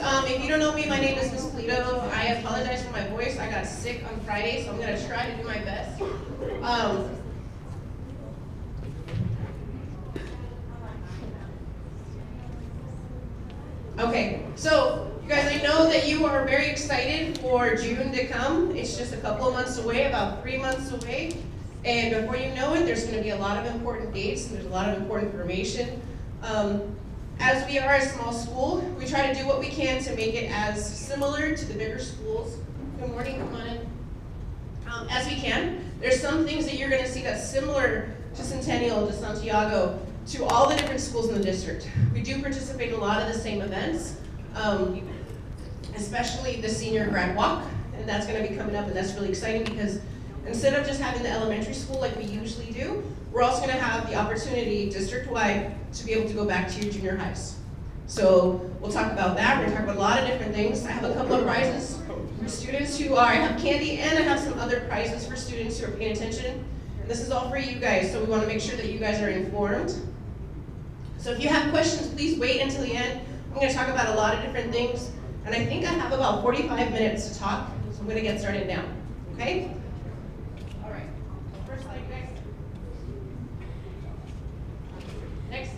If you don't know me, my name is Miss Pulido. I apologize for my voice. I got sick on Friday, so I'm going to try to do my best. Okay, so you guys, I know that you are very excited for June to come. It's just a couple of months away, about 3 months away. And before you know it, there's going to be a lot of important dates and there's a lot of important information. As we are a small school, we try to do what we can to make it as similar to the bigger schools. Good morning, come on in. As we can. There's some things that you're going to see that's similar to Centennial, to Santiago, to all the different schools in the district. We do participate in a lot of the same events, especially the senior grad walk, and that's going to be coming up, and that's really exciting because instead of just having the elementary school like we usually do, we're also going to have the opportunity district-wide to be able to go back to your junior highs. So we'll talk about that. We're going to talk about a lot of different things. I have a couple of prizes for students who are, I have candy and I have some other prizes for students who are paying attention. And this is all for you guys, so we want to make sure that you guys are informed. So if you have questions, please wait until the end. I'm going to talk about a lot of different things. And I think I have about 45 minutes to talk, so I'm going to get started now. Okay? All right. First slide, guys. Next.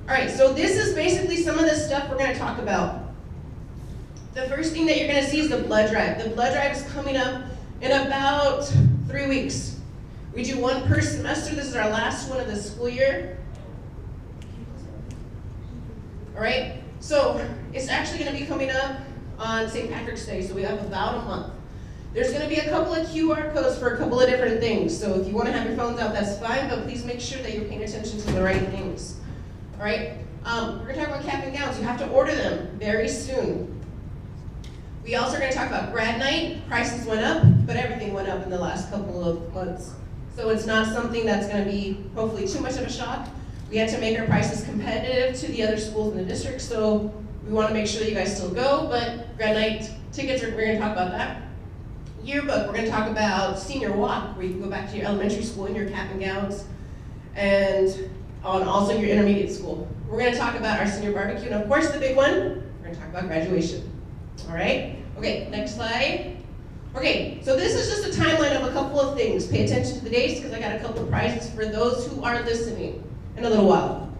All right, so this is basically some of the stuff we're going to talk about. The first thing that you're going to see is the blood drive. The blood drive is coming up in about 3 weeks. We do one per semester. This is our last one of the school year. All right, so it's actually going to be coming up on St. Patrick's Day, so we have about a month. There's going to be a couple of QR codes for a couple of different things, so if you want to have your phones out, that's fine, but please make sure that you're paying attention to the right things. All right, we're going to talk about cap and gowns. You have to order them very soon. We also are going to talk about grad night. Prices went up, but everything went up in the last couple of months. So it's not something that's going to be hopefully too much of a shock. We had to make our prices competitive to the other schools in the district, so we want to make sure that you guys still go, but grad night tickets, we're going to talk about that. Yearbook, we're going to talk about senior walk, where you can go back to your elementary school in your cap and gowns, and on also your intermediate school. We're going to talk about our senior barbecue, and of course the big one, we're going to talk about graduation. All right? Okay, next slide. Okay, so this is just a timeline of a couple of things. Pay attention to the dates, because I got a couple of prizes for those who are listening in a little while.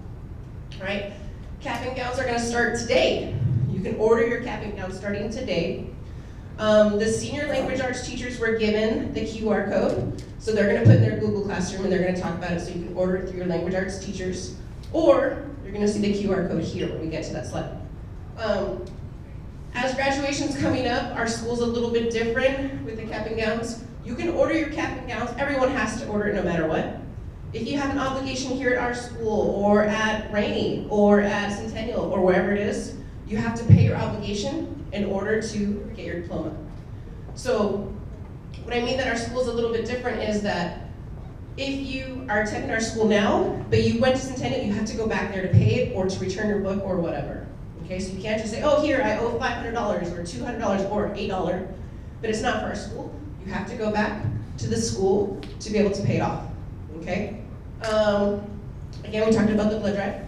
All right? Cap and gowns are going to start today. You can order your cap and gown starting today. The senior language arts teachers were given the QR code, so they're going to put in their Google Classroom and they're going to talk about it, so you can order it through your language arts teachers, or you're going to see the QR code here when we get to that slide. As graduation's coming up, our school's a little bit different with the cap and gowns. You can order your cap and gowns. Everyone has to order it no matter what. If you have an obligation here at our school, or at Rainey, or at Centennial, or wherever it is, you have to pay your obligation in order to get your diploma. So what I mean that our school is a little bit different is that if you are attending our school now, but you went to Centennial, you have to go back there to pay it or to return your book or whatever. Okay, so you can't just say, oh, here, I owe $500 or $200 or $8, but it's not for our school. You have to go back to the school to be able to pay it off. Okay? Again, we talked about the blood drive.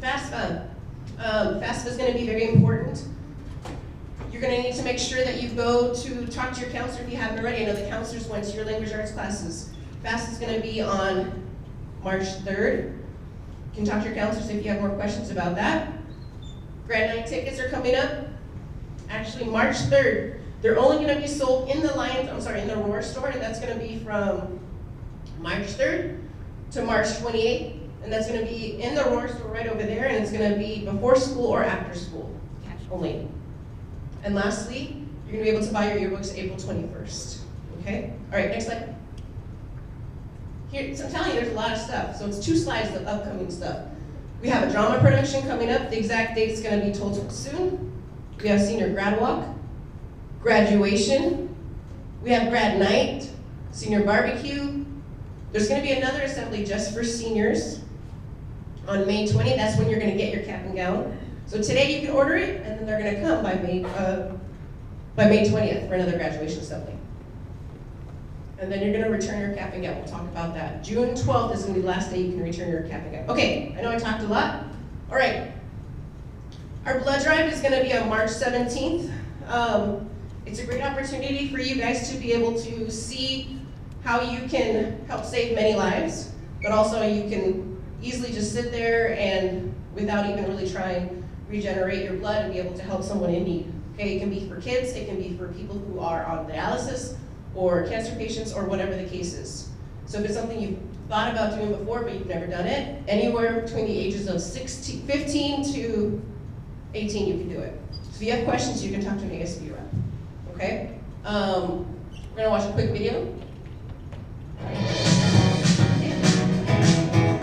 FAFSA. FAFSA is going to be very important. You're going to need to make sure that you go to talk to your counselor if you haven't already. I know the counselors went to your language arts classes. FAFSA is going to be on March 3rd. You can talk to your counselors if you have more questions about that. Grad night tickets are coming up. Actually, March 3rd. They're only going to be sold in the in the Roar store, and that's going to be from March 3rd to March 28th, and that's going to be in the Roar store right over there, and it's going to be before school or after school, cash only. And lastly, you're going to be able to buy your yearbooks April 21st. Okay? All right, next slide. Here, so I'm telling you, there's a lot of stuff. So it's 2 slides of upcoming stuff. We have a drama production coming up. The exact date's going to be told soon. We have senior grad walk, graduation. We have grad night, senior barbecue. There's going to be another assembly just for seniors on May 20th. That's when you're going to get your cap and gown. So today you can order it, and then they're going to come by May 20th for another graduation assembly. And then you're going to return your cap and gown. We'll talk about that. June 12th is going to be the last day you can return your cap and gown. Okay, I know I talked a lot. All right. Our blood drive is gonna be on March 17th. It's a great opportunity for you guys to be able to see how you can help save many lives, but also you can easily just sit there and without even really trying, regenerate your blood and be able to help someone in need. Okay, it can be for kids, it can be for people who are on dialysis or cancer patients or whatever the case is. So if it's something you've thought about doing before but you've never done it, anywhere between the ages of 15 to 18 you can do it. So if you have questions, you can talk to an ASB rep. Okay? We're gonna watch a quick video.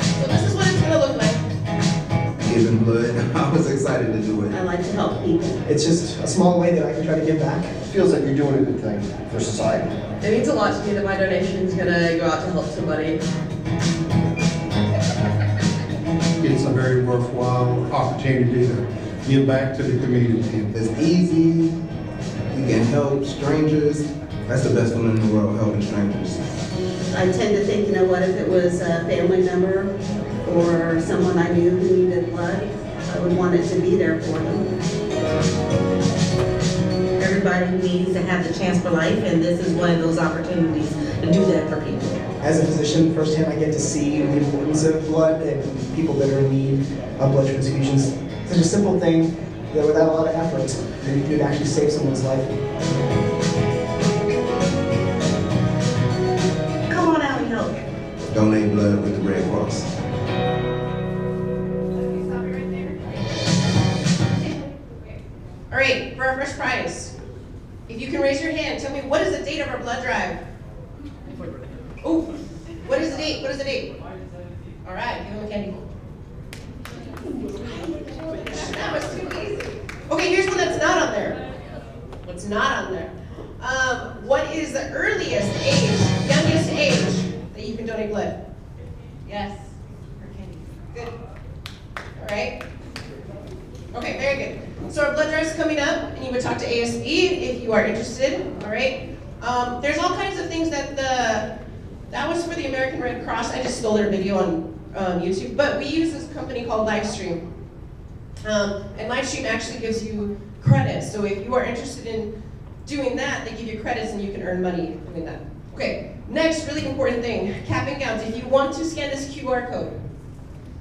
So this is what it's gonna look like. Giving blood, I was excited to do it. I like to help people. It's just a small way that I can try to give back. It feels like you're doing a good thing for society. It means a lot to me that my donation is gonna go out to help somebody. It's a very worthwhile opportunity to give back to the community. It's easy, you can help strangers. That's the best one in the world, helping strangers. I tend to think, what if it was a family member or someone I knew who needed blood, I would want it to be there for them. Everybody needs to have the chance for life, and this is one of those opportunities to do that for people. As a physician, firsthand I get to see the importance of blood and people that are in need of blood transfusions. It's such a simple thing that without a lot of effort, you could actually save someone's life. Come on out and help. Donate blood with the Red Cross. All right, for our first prize, if you can raise your hand, tell me what is the date of our blood drive? Oh, what is the date? What is the date? All right, give them a candy. That was too easy. Okay, here's one that's not on there. What's not on there? What is the earliest age, youngest age that you can donate blood? Yes. Good. All right. Okay, very good. So our blood drive is coming up, and you would talk to ASB if you are interested. All right. There's all kinds of things that was for the American Red Cross. I just stole their video on YouTube, but we use this company called Livestream. And Livestream actually gives you credits. So if you are interested in doing that, they give you credits and you can earn money doing that. Okay, next really important thing, cap and gowns. If you want to scan this QR code,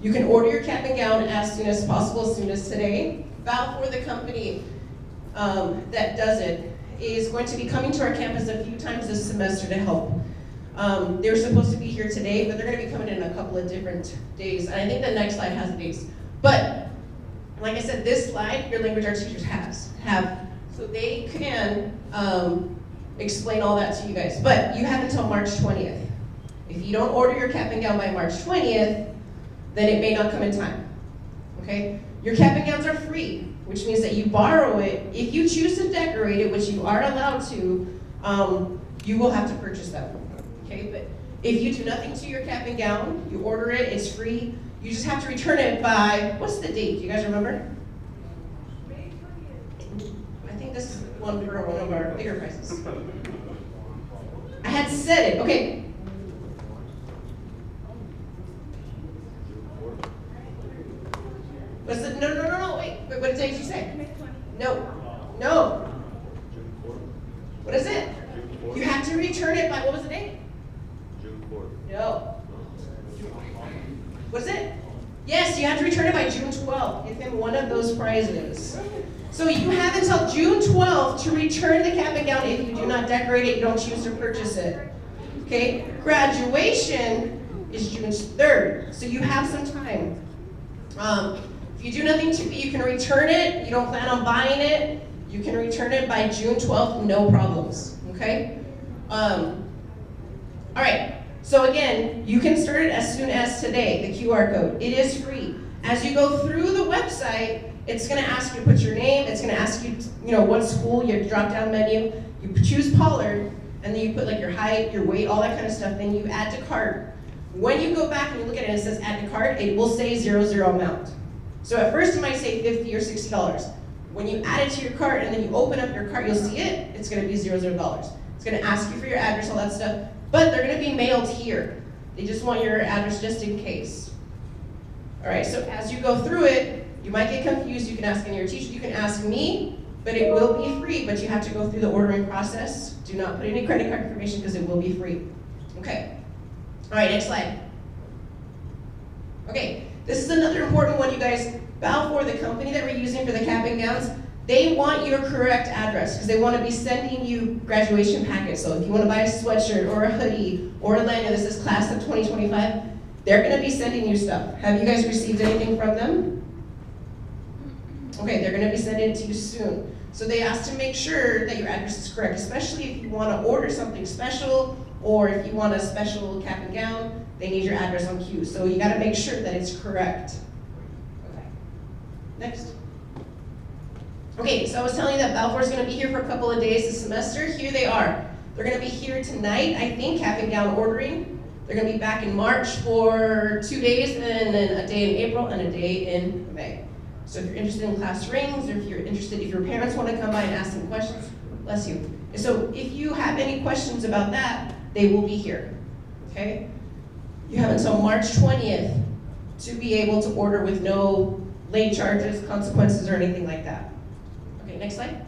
you can order your cap and gown as soon as possible, as soon as today. Val for the company that does it is going to be coming to our campus a few times this semester to help. They were supposed to be here today, but they're going to be coming in a couple of different days. And I think the next slide has the dates. But like I said, this slide your language arts teachers have, so they can explain all that to you guys. But you have until March 20th. If you don't order your cap and gown by March 20th, then it may not come in time. Okay? Your cap and gowns are free, which means that you borrow it. If you choose to decorate it, which you are allowed to, you will have to purchase them. Okay, but if you do nothing to your cap and gown, you order it, it's free. You just have to return it by, what's the date? Do you guys remember? May 20th. I think this is one for one of our bigger prizes. I had said it, okay. What's the, no, wait, what did you say? No. What is it? You have to return it by, what was the date? June 4th. No. What is it? Yes, you have to return it by June 12th. Give him one of those prizes. So you have until June 12th to return the cap and gown if you do not decorate it, you don't choose to purchase it. Okay? Graduation is June 3rd, so you have some time. If you do nothing to it, you can return it. You don't plan on buying it, you can return it by June 12th, no problems. Okay? All right. So again, you can start it as soon as today, the QR code. It is free. As you go through the website, it's going to ask you to put your name. It's going to ask you, what school, your drop-down menu. You choose Pollard, and then you put like your height, your weight, all that kind of stuff. Then you add to cart. When you go back and you look at it and it says add to cart, it will say 00 amount. So at first it might say $50 or $60. When you add it to your cart and then you open up your cart, you'll see it. It's going to be $00. It's going to ask you for your address, all that stuff. But they're going to be mailed here. They just want your address just in case. All right, so as you go through it, You might get confused, you can ask any of your teachers, you can ask me, but it will be free, but you have to go through the ordering process. Do not put any credit card information because it will be free. Okay. All right, next slide. Okay, this is another important one, you guys. Balfour, the company that we're using for the cap and gowns, they want your correct address because they want to be sending you graduation packets. So if you want to buy a sweatshirt or a hoodie or a lanyard that says class of 2025, they're going to be sending you stuff. Have you guys received anything from them? Okay, they're going to be sending it to you soon. So they ask to make sure that your address is correct, especially if you want to order something special or if you want a special cap and gown, they need your address on cue. So you got to make sure that it's correct. Okay, next. Okay, so I was telling you that Balfour's going to be here for a couple of days this semester. Here they are. They're going to be here tonight, I think, cap and gown ordering. They're going to be back in March for 2 days, and then a day in April and a day in May. So if you're interested in class rings, or if you're interested, if your parents want to come by and ask some questions, bless you. And so if you have any questions about that, they will be here, okay? You have until March 20th to be able to order with no late charges, consequences, or anything like that. Okay, next slide.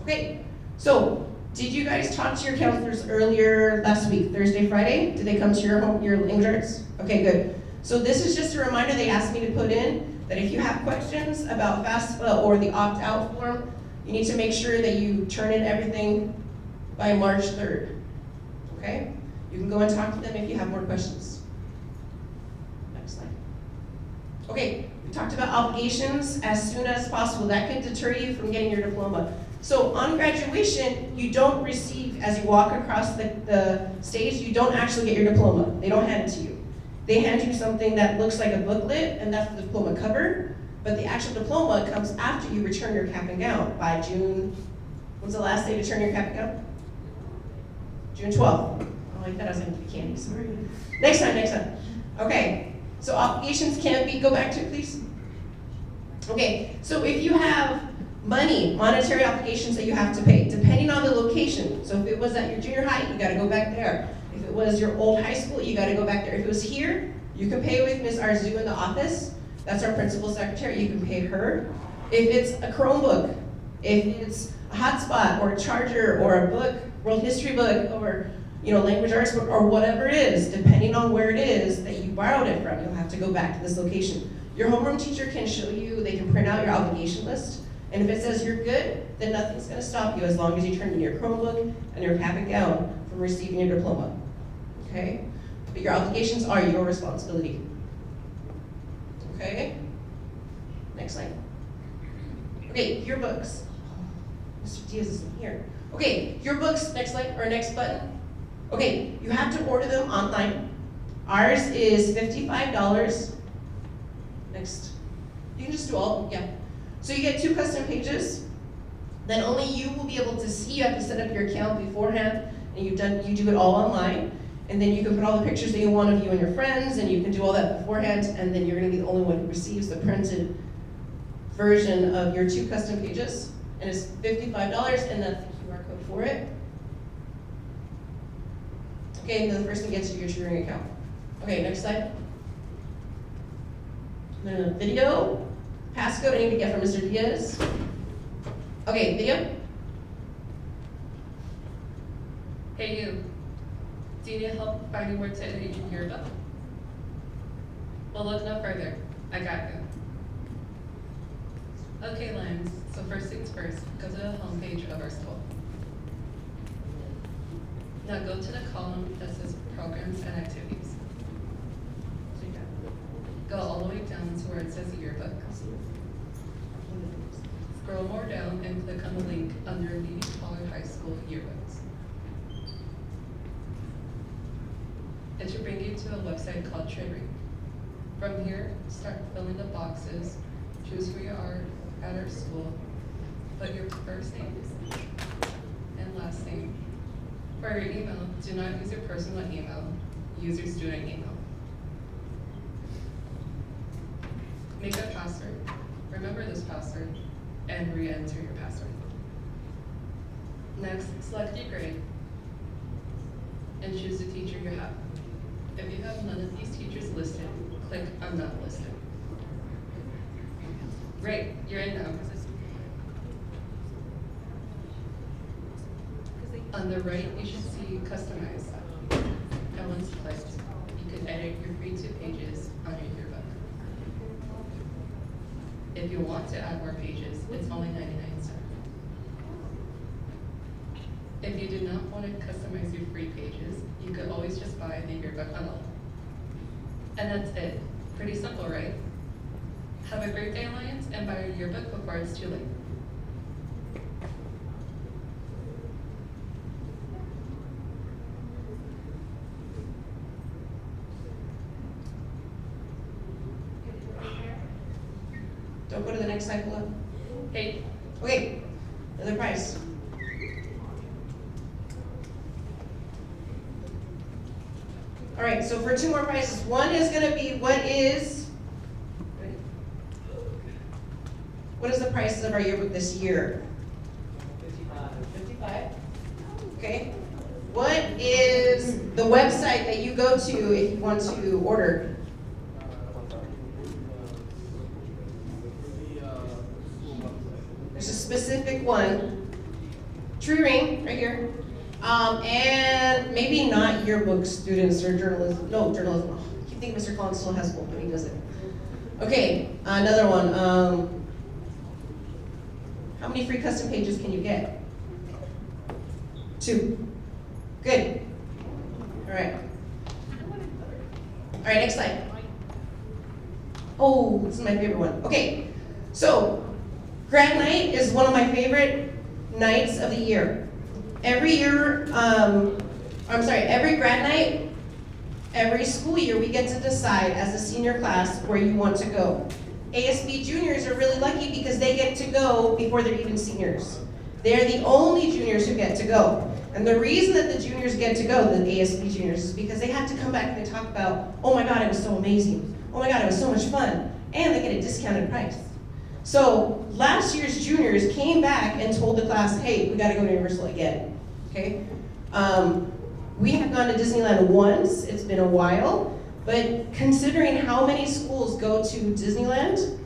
Okay, so did you guys talk to your counselors earlier last week, Thursday, Friday? Did they come to your home, your language arts? Okay, good. So this is just a reminder they asked me to put in that if you have questions about FAFSA or the opt-out form, you need to make sure that you turn in everything by March 3rd, okay? You can go and talk to them if you have more questions. Next slide. Okay, we talked about obligations as soon as possible. That could deter you from getting your diploma. So on graduation, you don't receive, as you walk across the stage, you don't actually get your diploma. They don't hand it to you. They hand you something that looks like a booklet, and that's the diploma cover, but the actual diploma comes after you return your cap and gown by June, when's the last day to turn your cap and gown? June 12th. Oh, I thought I was going to give you candy, sorry. Next time. Okay, so obligations can be, go back to it, please. Okay, so if you have monetary obligations that you have to pay, depending on the location. So if it was at your junior high, you gotta go back there. If it was your old high school, you gotta go back there. If it was here, you can pay with Ms. Arzu in the office. That's our principal secretary, you can pay her. If it's a Chromebook, if it's a hotspot or a charger or a book, world history book, or language arts book, or whatever it is, depending on where it is that you borrowed it from, you'll have to go back to this location. Your homeroom teacher can show you, they can print out your obligation list, and if it says you're good, then nothing's gonna stop you as long as you turn in your Chromebook and your cap and gown from receiving your diploma, okay? But your obligations are your responsibility, okay? Next slide. Okay, yearbooks. Mr. Diaz isn't here. Okay, yearbooks, next slide, or next button. Okay, you have to order them online. Ours is $55. Next. You can just do all, yeah. So you get 2 custom pages. Then only you will be able to see. You have to set up your account beforehand, and you do it all online. And then you can put all the pictures that you want of you and your friends, and you can do all that beforehand, and then you're gonna be the only one who receives the printed version of your 2 custom pages. And it's $55, and that's the QR code for it. Okay, and then the first thing gets you your tutoring account. Okay, next slide. Video. Passcode I need to get from Mr. Diaz. Okay, video. Hey you, do you need help finding where to edit your yearbook? Well, look no further, I got you. Okay, Lens, so first things first, go to the homepage of our school. Now go to the column that says Programs and Activities. Go all the way down to where it says Yearbook. Scroll more down and click on the link under the Pollard High School Yearbooks. It should bring you to a website called Triggering. From here, start filling the boxes, choose who you are at our school, put your first name and last name. For your email, do not use your personal email, use your student email. Make a password, remember this password, and re-enter your password. Next, select your grade and choose the teacher you have. If you have none of these teachers listed, click on Not Listed. Great, you're in now. On the right, you should see customize. And once clicked, you can edit your free 2 pages on your yearbook. If you want to add more pages, it's only 99 cents. If you do not want to customize your free pages, you could always just buy the yearbook bundle. And that's it. Pretty simple, right? Have a great day, Alliance, and buy your yearbook before it's too late. Don't go to the next cycle up. Hey, Okay, another price. All right, so for 2 more prices, one is gonna be what is the prices of our yearbook this year? 55. Okay. What is the website that you go to if you want to order? There's a specific one. True Ring, right here. And maybe not yearbook students or journalism. No, journalism. Oh, I keep thinking Mr. Collins still has one, but he doesn't. Okay, another one. How many free custom pages can you get? 2. Good. All right. All right, next slide. Oh, this is my favorite one. Okay, so grad night is one of my favorite nights of the year. Every year, every grad night, every school year, we get to decide as a senior class where you want to go. ASB juniors are really lucky because they get to go before they're even seniors. They're the only juniors who get to go. And the reason that the juniors get to go, the ASB juniors, is because they have to come back and they talk about, oh my God, it was so amazing. Oh my God, it was so much fun. And they get a discounted price. So last year's juniors came back and told the class, hey, we gotta go to Universal again, okay? We have gone to Disneyland once, it's been a while, but considering how many schools go to Disneyland,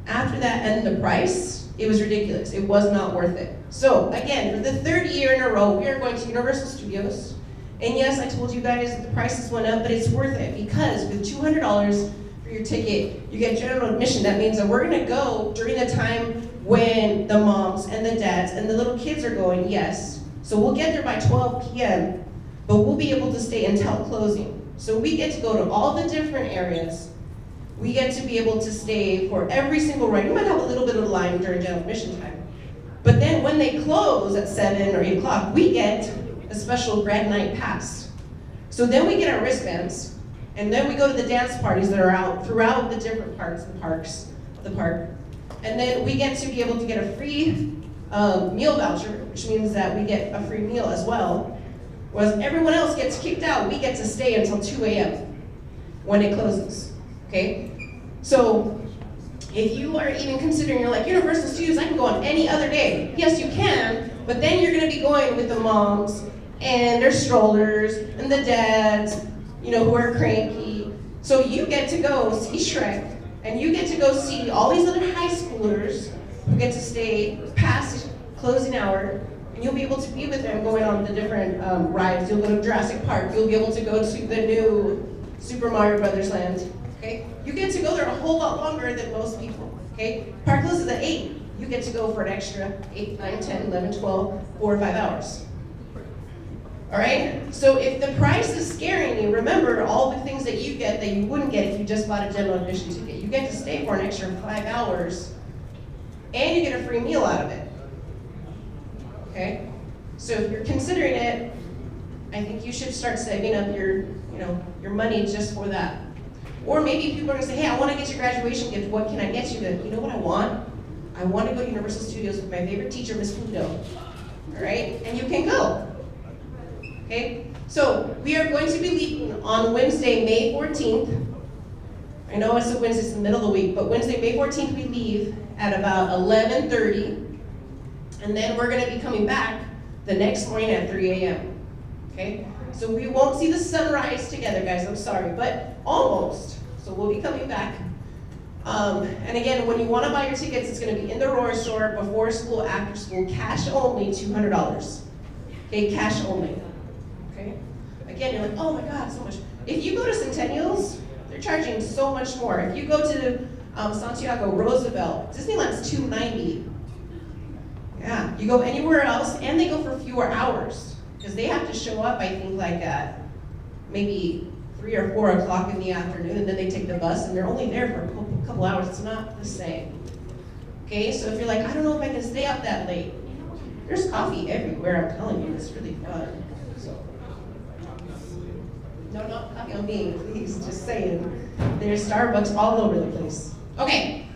after that and the price, it was ridiculous. It was not worth it. So again, for the 3rd year in a row, we are going to Universal Studios. And yes, I told you guys that the prices went up, but it's worth it because with $200 for your ticket, you get general admission. That means that we're gonna go during the time when the moms and the dads and the little kids are going, yes. So we'll get there by 12 p.m., but we'll be able to stay until closing. So we get to go to all the different areas. We get to be able to stay for every single ride. You might have a little bit of a line during general admission time. But then when they close at 7 or 8 o'clock, we get a special grad night pass. So then we get our wristbands, and then we go to the dance parties that are out throughout the different parts of the park. And then we get to be able to get a free meal voucher, which means that we get a free meal as well. Whereas everyone else gets kicked out, we get to stay until 2 a.m. when it closes, okay? So if you are even considering, you're like, Universal Studios, I can go on any other day. Yes, you can, but then you're gonna be going with the moms and their strollers and the dads, who are cranky. So you get to go see Shrek, and you get to go see all these other high schoolers who get to stay past closing hour, and you'll be able to be with them going on the different rides. You'll go to Jurassic Park. You'll be able to go to the new Super Mario Brothers land. Okay? You get to go there a whole lot longer than most people. Okay? Park closes at 8. You get to go for an extra 8, 9, 10, 11, 12, 4 or 5 hours. All right? So if the price is scaring you, remember all the things that you get that you wouldn't get if you just bought a general admission ticket. You get to stay for an extra 5 hours, and you get a free meal out of it. Okay? So if you're considering it, I think you should start saving up your money just for that. Or maybe people are gonna say, hey, I wanna get your graduation gift. What can I get you? You know what I want? I want to go to Universal Studios with my favorite teacher, Miss Pulido. All right? And you can go. Okay? So we are going to be leaving on Wednesday, May 14th. I know it's a Wednesday, it's the middle of the week, but Wednesday, May 14th, we leave at about 11:30. And then we're gonna be coming back the next morning at 3 a.m. Okay? So we won't see the sunrise together, guys, I'm sorry, but almost. So we'll be coming back And again, when you want to buy your tickets, it's going to be in the Roar store, before school, after school, cash only, $200. Okay, cash only. Okay? Again, you're like, oh my God, so much. If you go to Centennials, they're charging so much more. If you go to Santiago, Roosevelt, Disneyland's $290. Yeah, you go anywhere else, and they go for fewer hours, because they have to show up, I think, like at maybe 3 or 4 o'clock in the afternoon, and then they take the bus, and they're only there for a couple hours. It's not the same. Okay, so if you're like, I don't know if I can stay up that late, there's coffee everywhere, I'm telling you, it's really fun. So, no, not coffee on me, please, just saying. There's Starbucks all over the place. Okay,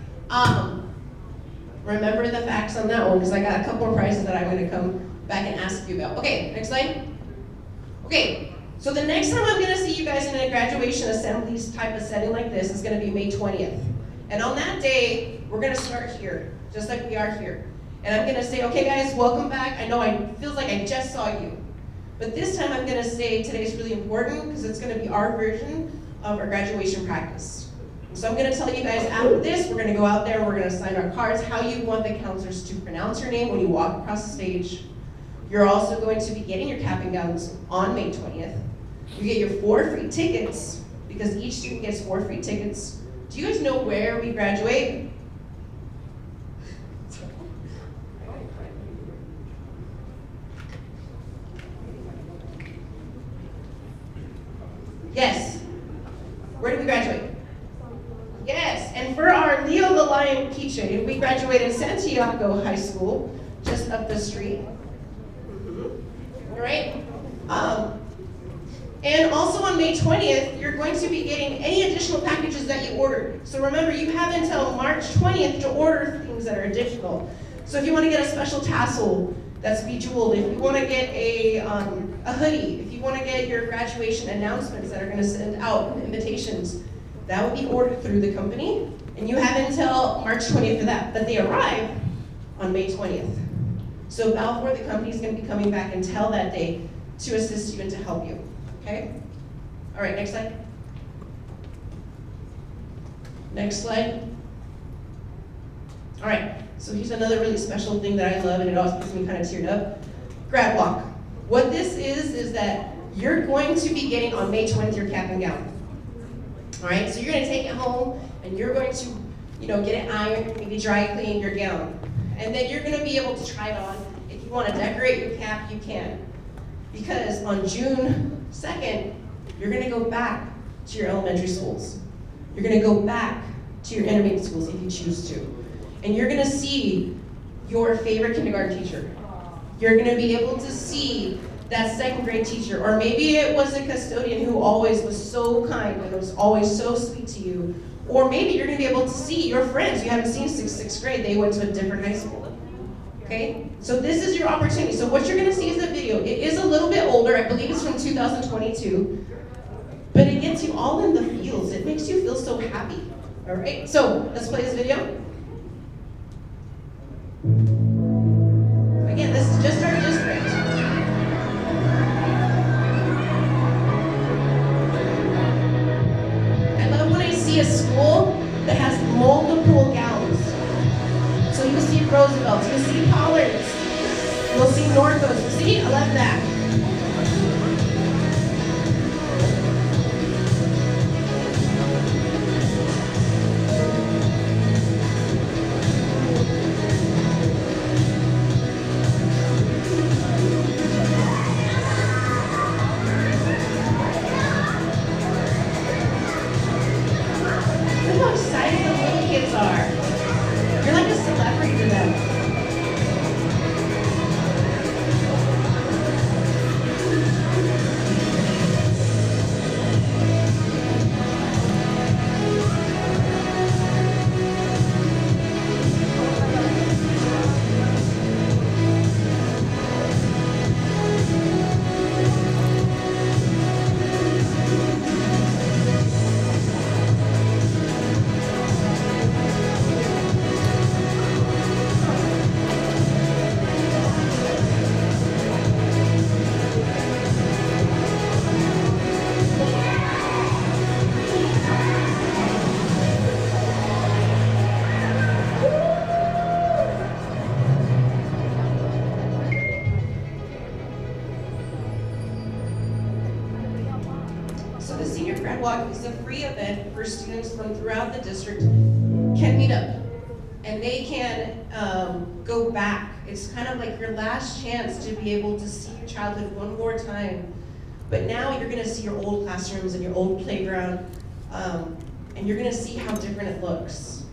remember the facts on that one, because I got a couple more prizes that I'm gonna come back and ask you about. Okay, next slide. Okay, so the next time I'm gonna see you guys in a graduation assemblies type of setting like this is gonna be May 20th. And on that day, we're gonna start here, just like we are here. And I'm gonna say, okay guys, welcome back. I know it feels like I just saw you. But this time I'm gonna say today's really important because it's gonna be our version of our graduation practice. So I'm gonna tell you guys after this, we're gonna go out there, we're gonna sign our cards, how you want the counselors to pronounce your name when you walk across the stage. You're also going to be getting your cap and gowns on May 20th. You get your 4 free tickets, because each student gets 4 free tickets. Do you guys know where we graduate? Yes. Where did we graduate? Yes, and for our Leo the Lion keychain, we graduated Santiago High School, just up the street. All right? And also on May 20th, you're going to be getting any additional packages that you ordered. So remember, you have until March 20th to order things that are additional. So if you want to get a special tassel that's bejeweled, if you want to get a hoodie, if you want to get your graduation announcements that are going to send out invitations, that would be ordered through the company. And you have until March 20th for that, but they arrive on May 20th. So Balfour, the company, is going to be coming back until that day to assist you and to help you. Okay? All right, next slide. Next slide. All right, so here's another really special thing that I love, and it always gets me kind of teared up. Grad walk. What this is that you're going to be getting on May 20th your cap and gown. All right, so you're going to take it home, and you're going to, get it ironed, maybe dry clean your gown. And then you're going to be able to try it on. If you want to decorate your cap, you can. Because on June 2nd, you're going to go back to your elementary schools. You're going to go back to your intermediate schools if you choose to. And you're going to see your favorite kindergarten teacher. You're going to be able to see that 2nd grade teacher, or maybe it was a custodian who always was so kind and was always so sweet to you. Or maybe you're going to be able to see your friends you haven't seen since 6th grade. They went to a different high school. Okay? So this is your opportunity. So what you're going to see is a video. It is a little bit older. I believe it's from 2022. But it gets you all in the feels. It makes you feel so happy. All right? So let's play this video. Again, this is just our district. I love when I see a school that has multiple gowns. So you'll see Roosevelt, you'll see Pollards, you'll see Northos. You see? I love that. Look how excited the little kids are. You're like a celebrity to them. free event for students from throughout the district can meet up. And they can go back. It's kind of like your last chance to be able to see your childhood one more time. But now you're gonna see your old classrooms and your old playground, and you're gonna see how different it looks.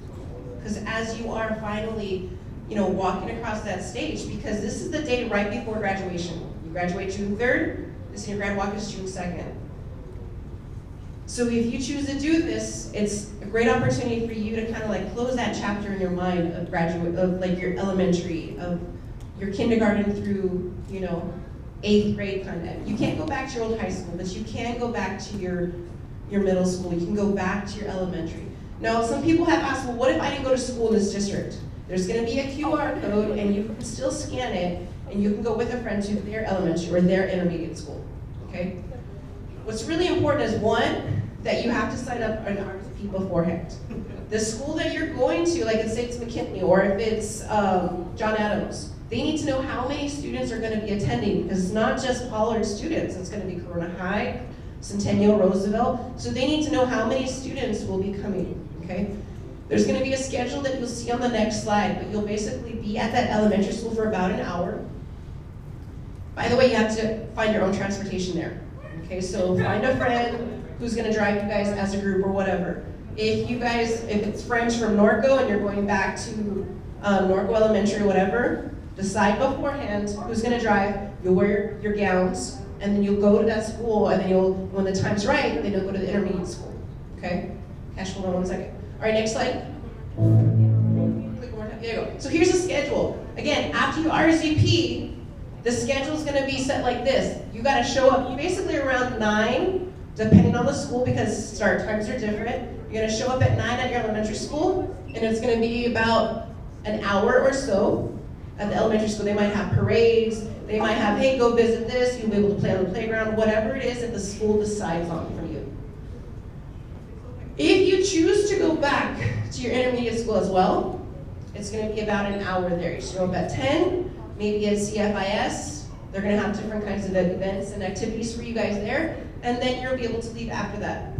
Because as you are finally, walking across that stage, because this is the day right before graduation. You graduate June 3rd, the senior grad walk is June 2nd. So if you choose to do this, it's a great opportunity for you to kind of like close that chapter in your mind of like your elementary, of your kindergarten through, 8th grade kind of. You can't go back to your old high school, but you can go back to your middle school. You can go back to your elementary. Now, some people have asked, well, what if I didn't go to school in this district? There's gonna be a QR code and you can still scan it and you can go with a friend to their elementary or their intermediate school, okay? What's really important is, one, that you have to sign up an RSVP beforehand. The school that you're going to, like say it's McKinley or if it's John Adams, they need to know how many students are gonna be attending, because it's not just Pollard students, it's gonna be Corona High, Centennial, Roosevelt, so they need to know how many students will be coming, okay? There's gonna be a schedule that you'll see on the next slide, but you'll basically be at that elementary school for about an hour. By the way, you have to find your own transportation there. Okay, so find a friend who's gonna drive you guys as a group or whatever. If it's friends from Norco and you're going back to Norco Elementary or whatever, decide beforehand who's gonna drive, you'll wear your gowns, and then you'll go to that school, and then when the time's right, then you'll go to the intermediate school, okay? Cash, hold on 1 second. All right, next slide. Click one more time, there you go. So here's the schedule. Again, after you RSVP, the schedule's gonna be set like this. You gotta show up basically around 9, depending on the school, because start times are different. You're gonna show up at 9 at your elementary school, and it's gonna be about an hour or so. At the elementary school, they might have parades, they might have, hey, go visit this, you'll be able to play on the playground, whatever it is that the school decides on for you. If you choose to go back to your intermediate school as well, it's gonna be about an hour there. You show up at 10, maybe at CFIS, they're gonna have different kinds of events and activities for you guys there, and then you'll be able to leave after that.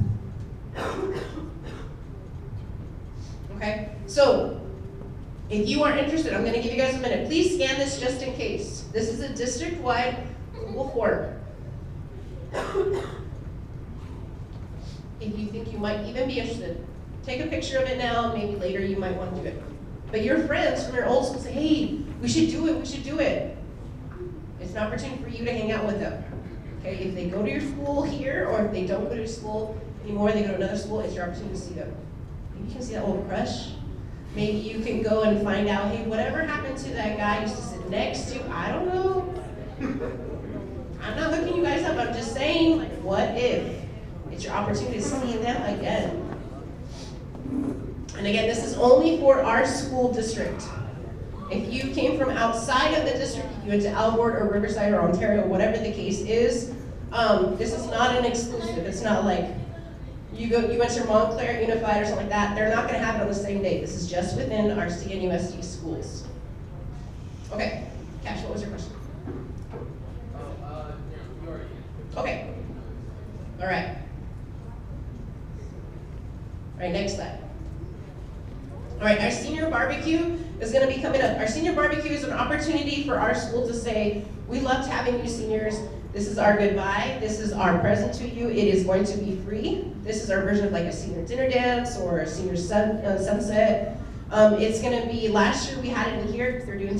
Okay, so if you are interested, I'm gonna give you guys a minute. Please scan this just in case. This is a district-wide Google form. If you think you might even be interested, take a picture of it now, maybe later you might want to do it. But your friends from your old school say, hey, we should do it, we should do it. It's an opportunity for you to hang out with them. Okay, if they go to your school here, or if they don't go to your school anymore, they go to another school, it's your opportunity to see them. Maybe you can see that old crush. Maybe you can go and find out, hey, whatever happened to that guy I used to sit next to, I don't know. I'm not hooking you guys up, I'm just saying, like, what if? It's your opportunity to see them again. And again, this is only for our school district. If you came from outside of the district, if you went to Alvord or Riverside or Ontario, whatever the case is, this is not an exclusive. It's not like you went to Montclair Unified or something like that. They're not going to have it on the same day. This is just within our CNUSD schools. Okay, Cash, what was your question? Okay, all right. All right, next slide. All right, our senior barbecue is gonna be coming up. Our senior barbecue is an opportunity for our school to say, we loved having you seniors. This is our goodbye. This is our present to you. It is going to be free. This is our version of like a senior dinner dance or a senior sunset. It's gonna be, last year we had it in here because they're doing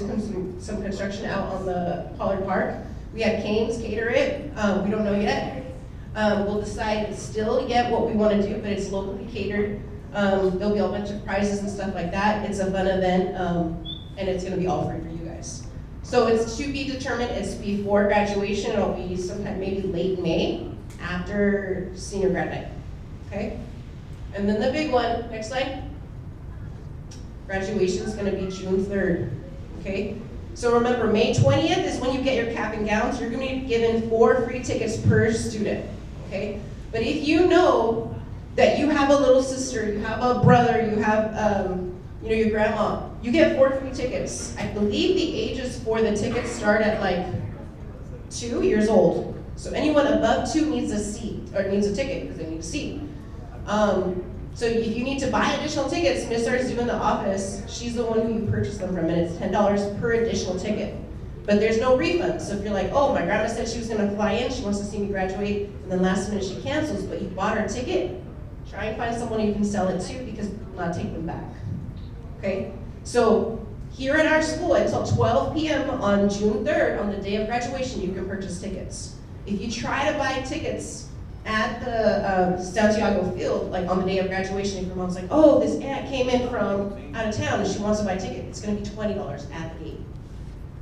some construction out on the Pollard Park. We had Canes cater it. We don't know yet. We'll decide still yet what we want to do, but it's locally catered. There'll be a bunch of prizes and stuff like that. It's a fun event, and it's going to be all free for you guys. So it's to be determined. It's before graduation. It'll be sometime maybe late May, after senior grad night. Okay? And then the big one, next slide. Graduation is going to be June 3rd. Okay? So remember, May 20th is when you get your cap and gowns. You're going to be given 4 free tickets per student. Okay? But if you know that you have a little sister, you have a brother, you have your grandma, you get 4 free tickets. I believe the ages for the tickets start at like 2 years old. So anyone above 2 needs a seat, or needs a ticket because they need a seat. So if you need to buy additional tickets, Miss Arzu in the office, she's the one who you purchase them from, and it's $10 per additional ticket. But there's no refund, so if you're like, oh, my grandma said she was gonna fly in, she wants to see me graduate, and then last minute she cancels, but you bought her a ticket, try and find someone you can sell it to, because we'll not take them back, okay? So here at our school, until 12 p.m. on June 3rd, on the day of graduation, you can purchase tickets. If you try to buy tickets at the Santiago field, like on the day of graduation, if your mom's like, oh, this aunt came in from out of town and she wants to buy a ticket, it's gonna be $20 at the gate.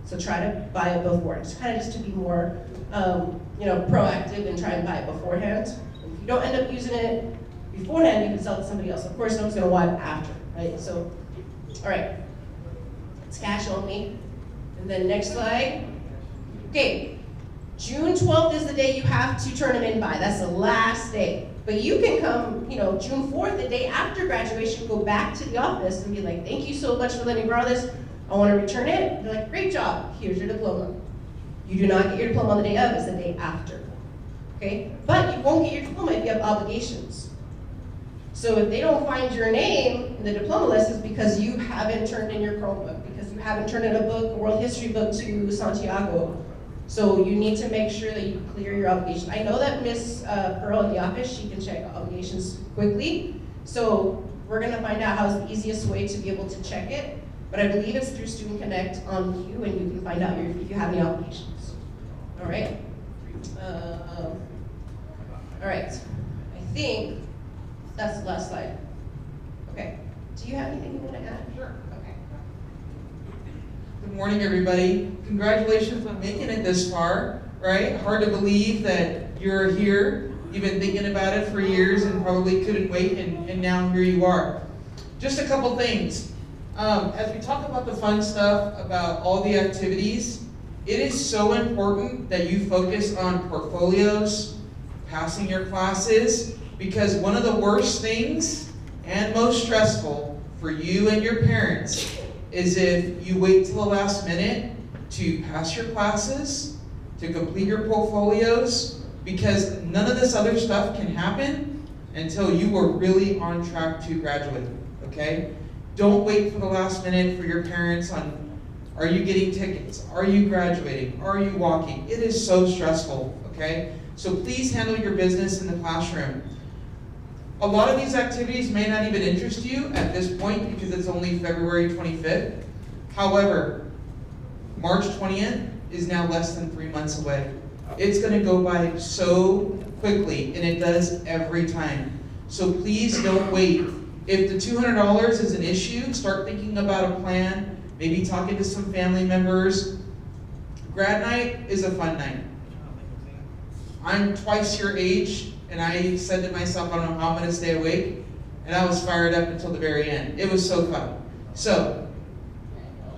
So try to buy it before. It's kind of just to be more, proactive and try and buy it beforehand. If you don't end up using it beforehand, you can sell it to somebody else. Of course, no one's gonna want it after, right? So, all right, it's cash only. And then next slide. Okay, June 12th is the day you have to turn them in by. That's the last day. But you can come, June 4th, the day after graduation, go back to the office and be like, thank you so much for letting me borrow this. I want to return it. They're like, great job, here's your diploma. You do not get your diploma on the day of, it's the day after. Okay? But you won't get your diploma if you have obligations. So if they don't find your name in the diploma list, it's because you haven't turned in your Chromebook, because you haven't turned in a world history book to Santiago. So you need to make sure that you clear your obligations. I know that Miss Pearl in the office, she can check obligations quickly. So we're gonna find out how's the easiest way to be able to check it. But I believe it's through Student Connect on Q, and you can find out if you have any obligations. All right? All right, I think that's the last slide. Okay, do you have anything you want to add? Sure. Okay. Good morning, everybody. Congratulations on making it this far, right? Hard to believe that you're here. You've been thinking about it for years and probably couldn't wait, and now here you are. Just a couple things. As we talk about the fun stuff, about all the activities, it is so important that you focus on portfolios, passing your classes, because one of the worst things and most stressful for you and your parents is if you wait till the last minute to pass your classes, to complete your portfolios, because none of this other stuff can happen until you are really on track to graduate, okay? Don't wait for the last minute for your parents on, are you getting tickets? Are you graduating? Are you walking? It is so stressful, okay? So please handle your business in the classroom. A lot of these activities may not even interest you at this point because it's only February 25th. However, March 20th is now less than 3 months away. It's gonna go by so quickly, and it does every time. So please don't wait. If the $200 is an issue, start thinking about a plan, maybe talking to some family members. Grad night is a fun night. I'm twice your age, and I said to myself, I don't know how I'm gonna stay awake, and I was fired up until the very end. It was so fun. So,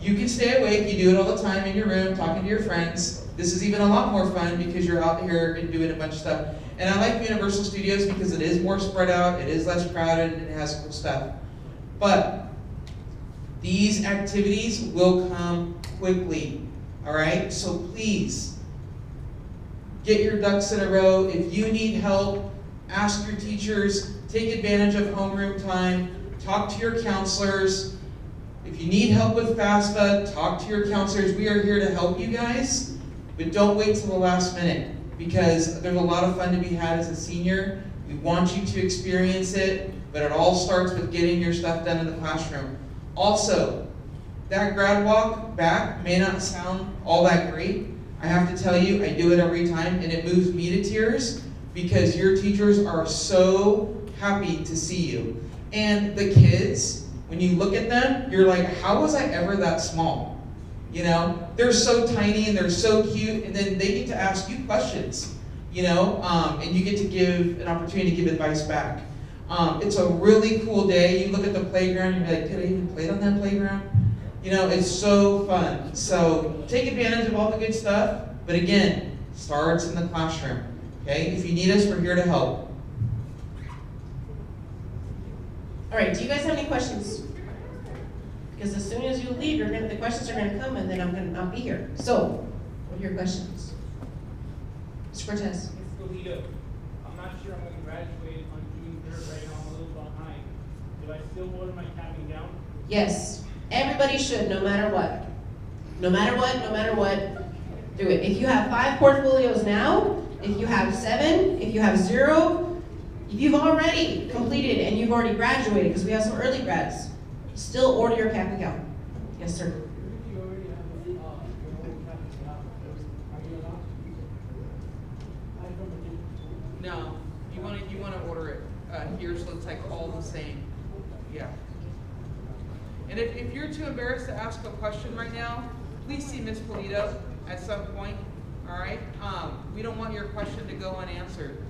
you can stay awake, you do it all the time in your room, talking to your friends. This is even a lot more fun because you're out here and doing a bunch of stuff. And I like Universal Studios because it is more spread out, it is less crowded, and it has cool stuff. But these activities will come quickly, all right? So please, get your ducks in a row. If you need help, ask your teachers, take advantage of homeroom time, talk to your counselors. If you need help with FAFSA, talk to your counselors. We are here to help you guys, but don't wait till the last minute, because there's a lot of fun to be had as a senior. We want you to experience it, but it all starts with getting your stuff done in the classroom. Also, that grad walk back may not sound all that great. I have to tell you, I do it every time, and it moves me to tears because your teachers are so happy to see you. And the kids, when you look at them, you're like, how was I ever that small? You know, they're so tiny and they're so cute, and then they get to ask you questions, and you get to give an opportunity to give advice back. It's a really cool day. You look at the playground, and you're like, could I even play on that playground? It's so fun. So take advantage of all the good stuff, but again, starts in the classroom, okay? If you need us, we're here to help. All right, do you guys have any questions? Because as soon as you leave, the questions are gonna come, and then I'm gonna not be here. So, what are your questions? Mr. Cortez. It's Pulido. I'm not sure I'm going to graduate on June 3rd right now. Do I still order my cap and gown? Yes, everybody should, no matter what. No matter what, no matter what, do it. If you have 5 portfolios now, if you have 7, if you have 0, if you've already completed and you've already graduated, because we have some early grads, still order your cap and gown. Yes, sir. If you already have your own cap and gown, are you allowed? I from a different school. No, you wanna order it here, so it's like all the same. Yeah. And if you're too embarrassed to ask a question right now, please see Miss Pulido at some point, all right? We don't want your question to go unanswered.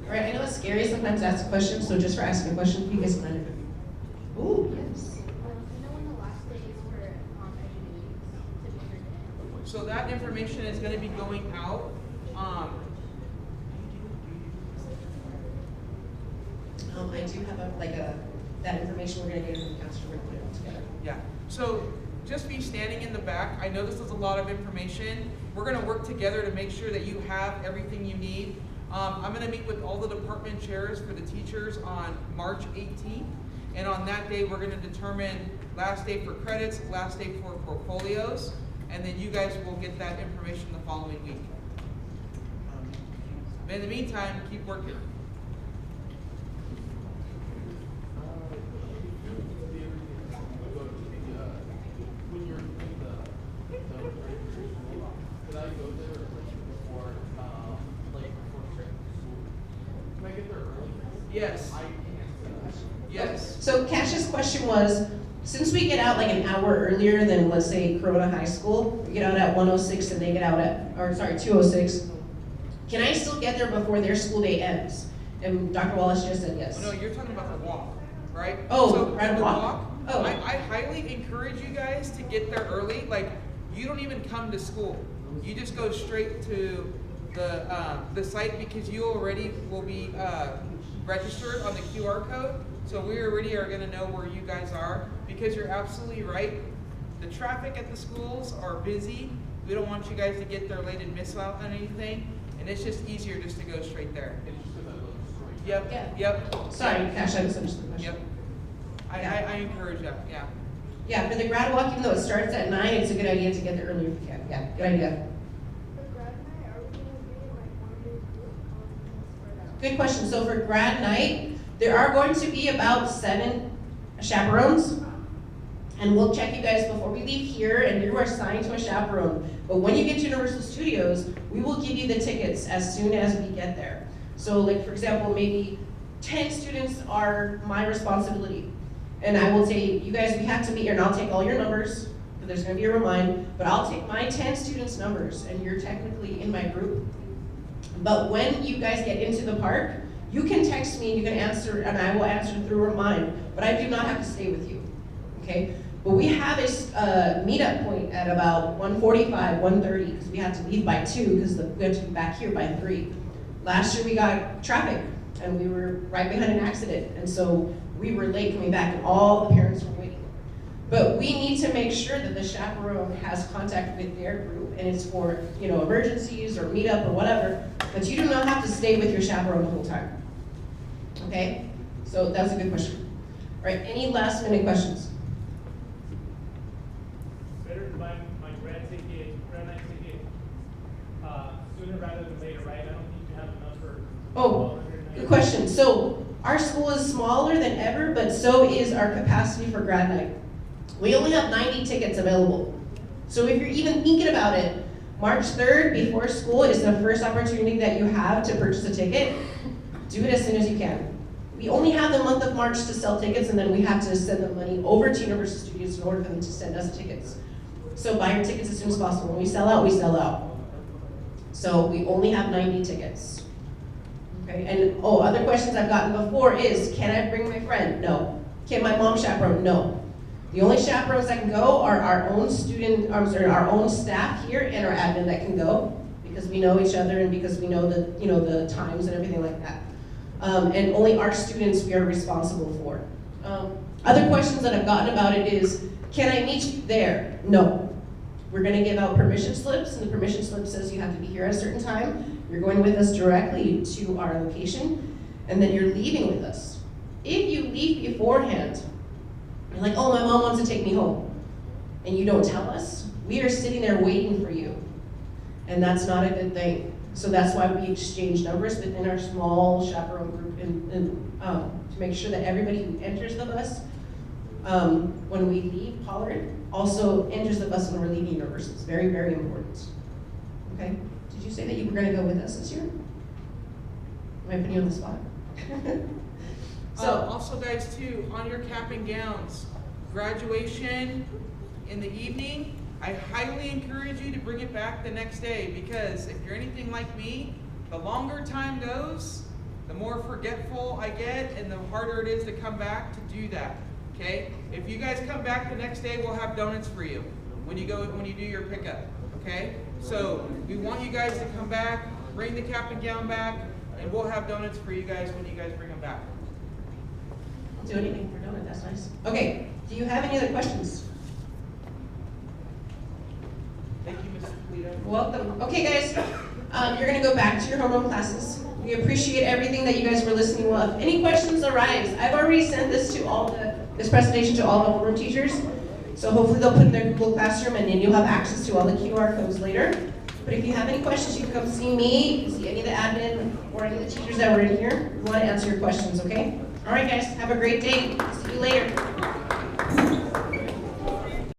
All right, I know it's scary sometimes to ask a question, so just for asking a question, you guys mind if ooh, yes. So that information is gonna be going out. I do have that information we're gonna get from the council, we're gonna put it all together. Yeah, so just be standing in the back. I know this is a lot of information. We're gonna work together to make sure that you have everything you need. I'm gonna meet with all the department chairs for the teachers on March 18th. And on that day, we're gonna determine last day for credits, last day for portfolios, and then you guys will get that information the following week. But in the meantime, keep working. When you're in the registration, could I go there before, before starting school? Can I get there early? Yes. Yes. So Cash's question was, since we get out like an hour earlier than, let's say, Corona High School, we get out at 1:06 and they get out at, 2:06, can I still get there before their school day ends? And Dr. Wallace just said yes. No, you're talking about the walk, right? Oh, So right, the walk. Oh. I highly encourage you guys to get there early. Like, you don't even come to school. You just go straight to the site because you already will be registered on the QR code. So we already are gonna know where you guys are, because you're absolutely right. The traffic at the schools are busy. We don't want you guys to get there late and miss out on anything. And it's just easier just to go straight there. It's just because I live straight. Yep, Yeah. yep, Sorry, Cash, I misunderstood the question. yep. I encourage that, yeah. Yeah, for the grad walk, even though it starts at 9, it's a good idea to get there earlier if you can. Yeah, good idea. Good question. So for grad night, there are going to be about 7 chaperones. And we'll check you guys before we leave here, and you are assigned to a chaperone. But when you get to Universal Studios, we will give you the tickets as soon as we get there. So like, for example, maybe 10 students are my responsibility. And I will say, you guys, we have to meet here, and I'll take all your numbers, but there's gonna be a remind, but I'll take my 10 students' numbers, and you're technically in my group. But when you guys get into the park, you can text me, you can answer, and I will answer through Remind, but I do not have to stay with you, okay? But we have a meetup point at about 1:45, 1:30, because we had to leave by 2, because we had to be back here by 3. Last year we got traffic, and we were right behind an accident, and so we were late coming back, and all the parents were waiting. But we need to make sure that the chaperone has contact with their group, and it's for, emergencies or meetup or whatever, but you do not have to stay with your chaperone the whole time. Okay? So that's a good question. All right, any last minute questions? Better to buy my grad night ticket, sooner rather than later, right? I don't think you have enough for. Oh, good question. So our school is smaller than ever, but so is our capacity for grad night. We only have 90 tickets available. So if you're even thinking about it, March 3rd, before school, is the first opportunity that you have to purchase a ticket. Do it as soon as you can. We only have the month of March to sell tickets, and then we have to send the money over to Universal Studios in order for them to send us tickets. So buy your tickets as soon as possible. When we sell out, we sell out. So we only have 90 tickets. Okay, and other questions I've gotten before is, can I bring my friend? No. Can my mom chaperone? No. The only chaperones that can go are our own our own staff here and our admin that can go, because we know each other and because we know the times and everything like that. And only our students we are responsible for. Other questions that I've gotten about it is, can I meet you there? No. We're gonna give out permission slips, and the permission slip says you have to be here at a certain time. You're going with us directly to our location, and then you're leaving with us. If you leave beforehand, you're like, oh, my mom wants to take me home, and you don't tell us, we are sitting there waiting for you. And that's not a good thing. So that's why we exchange numbers within our small chaperone group to make sure that everybody who enters the bus, when we leave Pollard, also enters the bus when we're leaving University. It's very, very important. Okay? Did you say that you were gonna go with us this year? Am I putting you on the spot? Also guys too, on your cap and gowns, graduation in the evening, I highly encourage you to bring it back the next day, because if you're anything like me, the longer time goes, the more forgetful I get and the harder it is to come back to do that, okay? If you guys come back the next day, we'll have donuts for you when you do your pickup, okay? So we want you guys to come back, bring the cap and gown back, and we'll have donuts for you guys when you guys bring them back. I'll do anything for donut, that's nice. Okay, do you have any other questions? Thank you, Mr. Pulido. Welcome. Okay, guys, you're gonna go back to your homeroom classes. We appreciate everything that you guys were listening well. If any questions arise, I've already sent this to this presentation to all the homeroom teachers. So hopefully they'll put it in their Google Classroom, and then you'll have access to all the QR codes later. But if you have any questions, you can come see me, you can see any of the admin, or any of the teachers that were in here. We want to answer your questions, okay? All right, guys, have a great day. See you later.